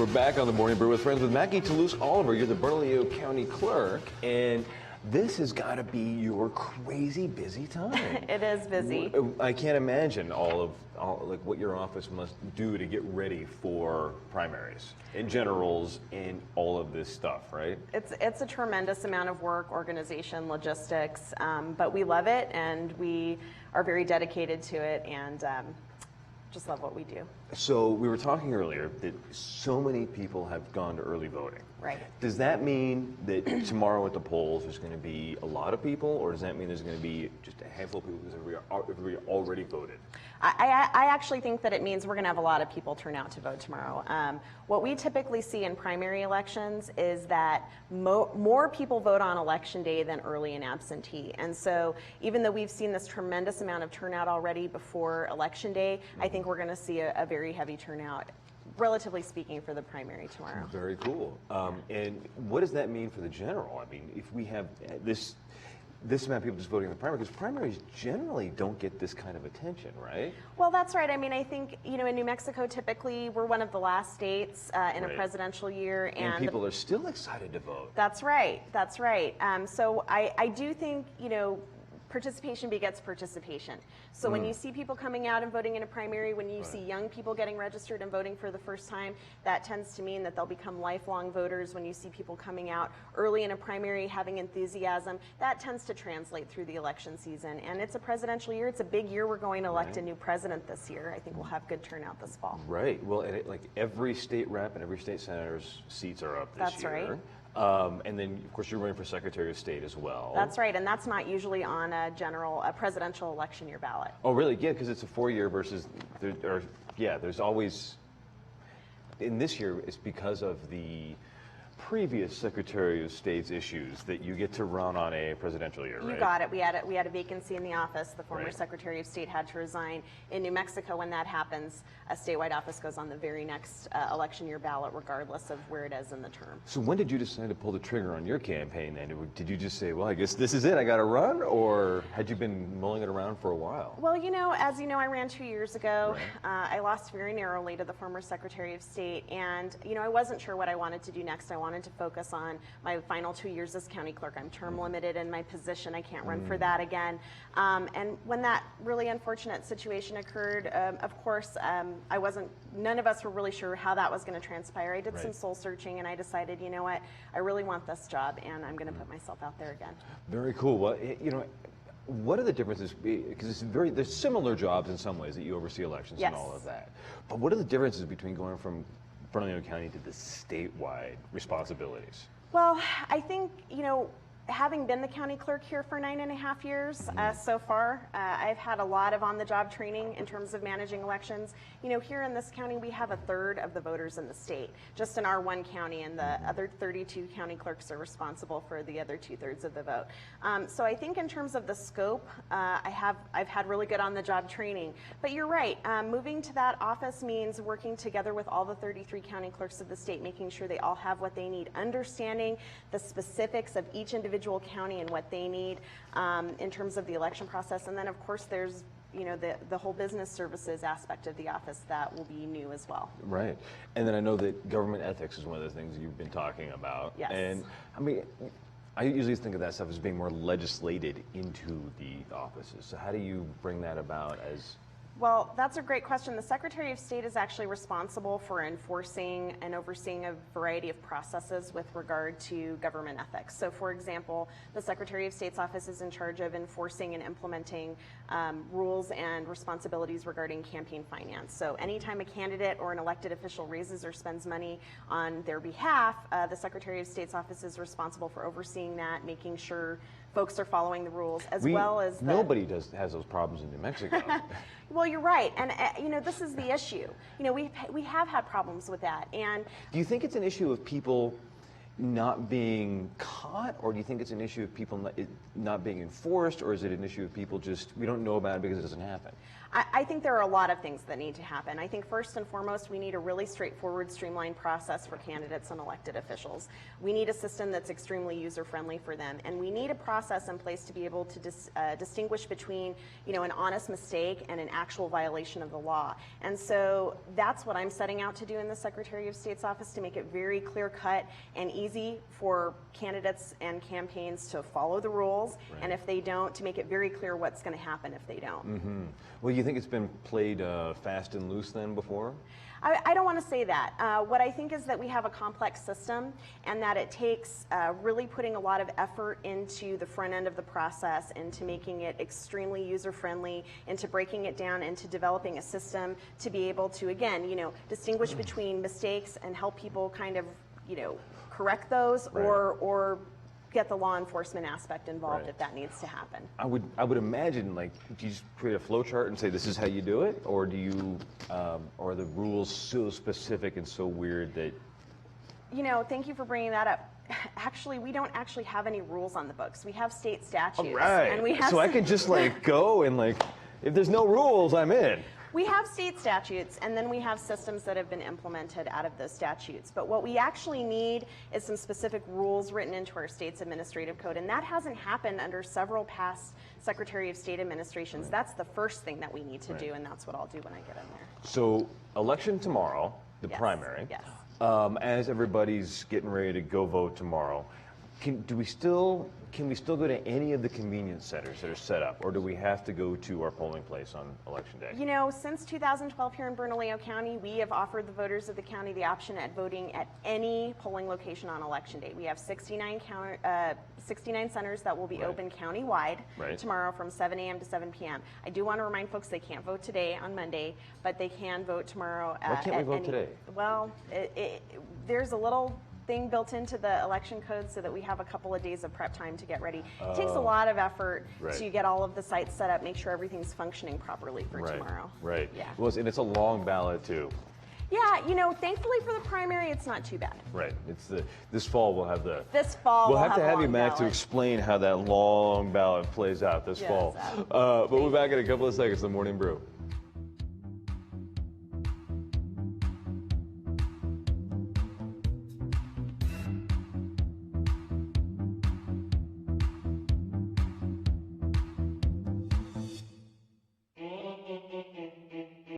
We're back on the Morning Brew with Friends with Maggie, Toulouse, Oliver. You're the Bernalillo County Clerk, and this has got to be your crazy busy time. It is busy. I can't imagine all like what your office must do to get ready for primaries and generals and all of this stuff, right? It's a tremendous amount of work, organization, logistics, but we love it and we are very dedicated to it and just love what we do. So we were talking earlier that so many people have gone to early voting. Right. Does that mean that tomorrow at the polls there's going to be a lot of people, or does that mean there's going to be just a handful of people because everybody already voted? I actually think that it means we're going to have a lot of people turn out to vote tomorrow. What we typically see in primary elections is that more people vote on election day than early and absentee. And so even though we've seen this tremendous amount of turnout already before election day, I think we're going to see a very heavy turnout, relatively speaking, for the primary tomorrow. Very cool. And what does that mean for the general? I mean, if we have this amount of people just voting in the primary, because primaries generally don't get this kind of attention, right? Well, that's right. I mean, I think, you know, in New Mexico, typically, we're one of the last states in a presidential year. And people are still excited to vote. That's right. That's right. So I do think, you know, participation begets participation. So when you see people coming out and voting in a primary, when you see young people getting registered and voting for the first time, that tends to mean that they'll become lifelong voters. When you see people coming out early in a primary having enthusiasm, that tends to translate through the election season. And it's a presidential year. It's a big year. We're going to elect a new president this year. I think we'll have good turnout this fall. Right. Well, and like every state rep and every state senator's seats are up this year. That's right. And then, of course, you're running for Secretary of State as well. That's right, and that's not usually on a presidential election year ballot. Oh, really? Yeah, because it's a 4-year versus, there's always, in this year, it's because of the previous Secretary of State's issues that you get to run on a presidential year, right? You got it. We had a vacancy in the office. The former Secretary of State had to resign. In New Mexico, when that happens, a statewide office goes on the very next election year ballot, regardless of where it is in the term. So when did you decide to pull the trigger on your campaign then? Did you just say, well, I guess this is it, I got to run? Or had you been mulling it around for a while? Well, you know, as you know, I ran 2 years ago. I lost very narrowly to the former Secretary of State. And, you know, I wasn't sure what I wanted to do next. I wanted to focus on my final 2 years as county clerk. I'm term limited in my position. I can't run for that again. And when that really unfortunate situation occurred, of course, none of us were really sure how that was going to transpire. I did some soul searching and I decided, you know what, I really want this job and I'm going to put myself out there again. Very cool. Well, you know, what are the differences? Because there's similar jobs in some ways that you oversee elections and all of that. But what are the differences between going from Bernalillo County to the statewide responsibilities? Well, I think, you know, having been the county clerk here for 9.5 years so far, I've had a lot of on-the-job training in terms of managing elections. You know, here in this county, we have 1/3 of the voters in the state, just in our one county, and the other 32 county clerks are responsible for the other 2/3 of the vote. So I think in terms of the scope, I've had really good on-the-job training. But you're right, moving to that office means working together with all the 33 county clerks of the state, making sure they all have what they need, understanding the specifics of each individual county and what they need in terms of the election process. And then, of course, there's, you know, the whole business services aspect of the office that will be new as well. Right. And then I know that government ethics is one of the things you've been talking about. Yes. And I mean, I usually think of that stuff as being more legislated into the offices. So how do you bring that about as... Well, that's a great question. The Secretary of State is actually responsible for enforcing and overseeing a variety of processes with regard to government ethics. So, for example, the Secretary of State's office is in charge of enforcing and implementing rules and responsibilities regarding campaign finance. So anytime a candidate or an elected official raises or spends money on their behalf, the Secretary of State's office is responsible for overseeing that, making sure folks are following the rules, as well as nobody has those problems in New Mexico. Well, you're right, and you know, this is the issue. You know, we have had problems with that, and do you think it's an issue of people not being caught, or do you think it's an issue of people not being enforced, or is it an issue of people just, we don't know about it because it doesn't happen? I think there are a lot of things that need to happen. I think first and foremost, we need a really straightforward, streamlined process for candidates and elected officials. We need a system that's extremely user-friendly for them, and we need a process in place to be able to distinguish between, you know, an honest mistake and an actual violation of the law. And so that's what I'm setting out to do in the Secretary of State's office, to make it very clear-cut and easy for candidates and campaigns to follow the rules, right. and if they don't, to make it very clear what's going to happen if they don't. Mm-hmm. Well, you think it's been played fast and loose then before? I don't want to say that. What I think is that we have a complex system, and that it takes really putting a lot of effort into the front end of the process, into making it extremely user-friendly, into breaking it down, into developing a system to be able to, again, you know, distinguish between mistakes and help people kind of, you know, correct those, right. or get the law enforcement aspect involved, right. if that needs to happen. I would imagine, like, do you just create a flow chart and say this is how you do it, or do you, or are the rules so specific and so weird that? You know, thank you for bringing that up. Actually, we don't actually have any rules on the books. We have state statutes. All right. And we have so I can just like go and like, if there's no rules, I'm in. We have state statutes, and then we have systems that have been implemented out of those statutes. But what we actually need is some specific rules written into our state's administrative code, and that hasn't happened under several past Secretary of State administrations. Right. That's the first thing that we need to do, and that's what I'll do when I get in there. So, election tomorrow, the yes. primary. Yes. As everybody's getting ready to go vote tomorrow, can we still go to any of the convenience centers that are set up, or do we have to go to our polling place on election day? You know, since 2012 here in Bernalillo County, we have offered the voters of the county the option at voting at any polling location on election day. We have 69 centers that will be right. open countywide right. tomorrow from 7 a.m. to 7 p.m. I do want to remind folks they can't vote today on Monday, but they can vote tomorrow. Why can't we vote today? Well, there's a little thing built into the election code so that we have a couple of days of prep time to get ready. It takes a lot of effort right. to get all of the sites set up, make sure everything's functioning properly for right. tomorrow. Right. Yeah. Well, and it's a long ballot too. Yeah, you know, thankfully for the primary, it's not too bad. Right. It's this fall we'll have the. This fall we'll have to a have you, long Mac, to ballot. explain how that long ballot plays out this Yes, fall. But we'll be back in a couple of seconds. The Morning Brew.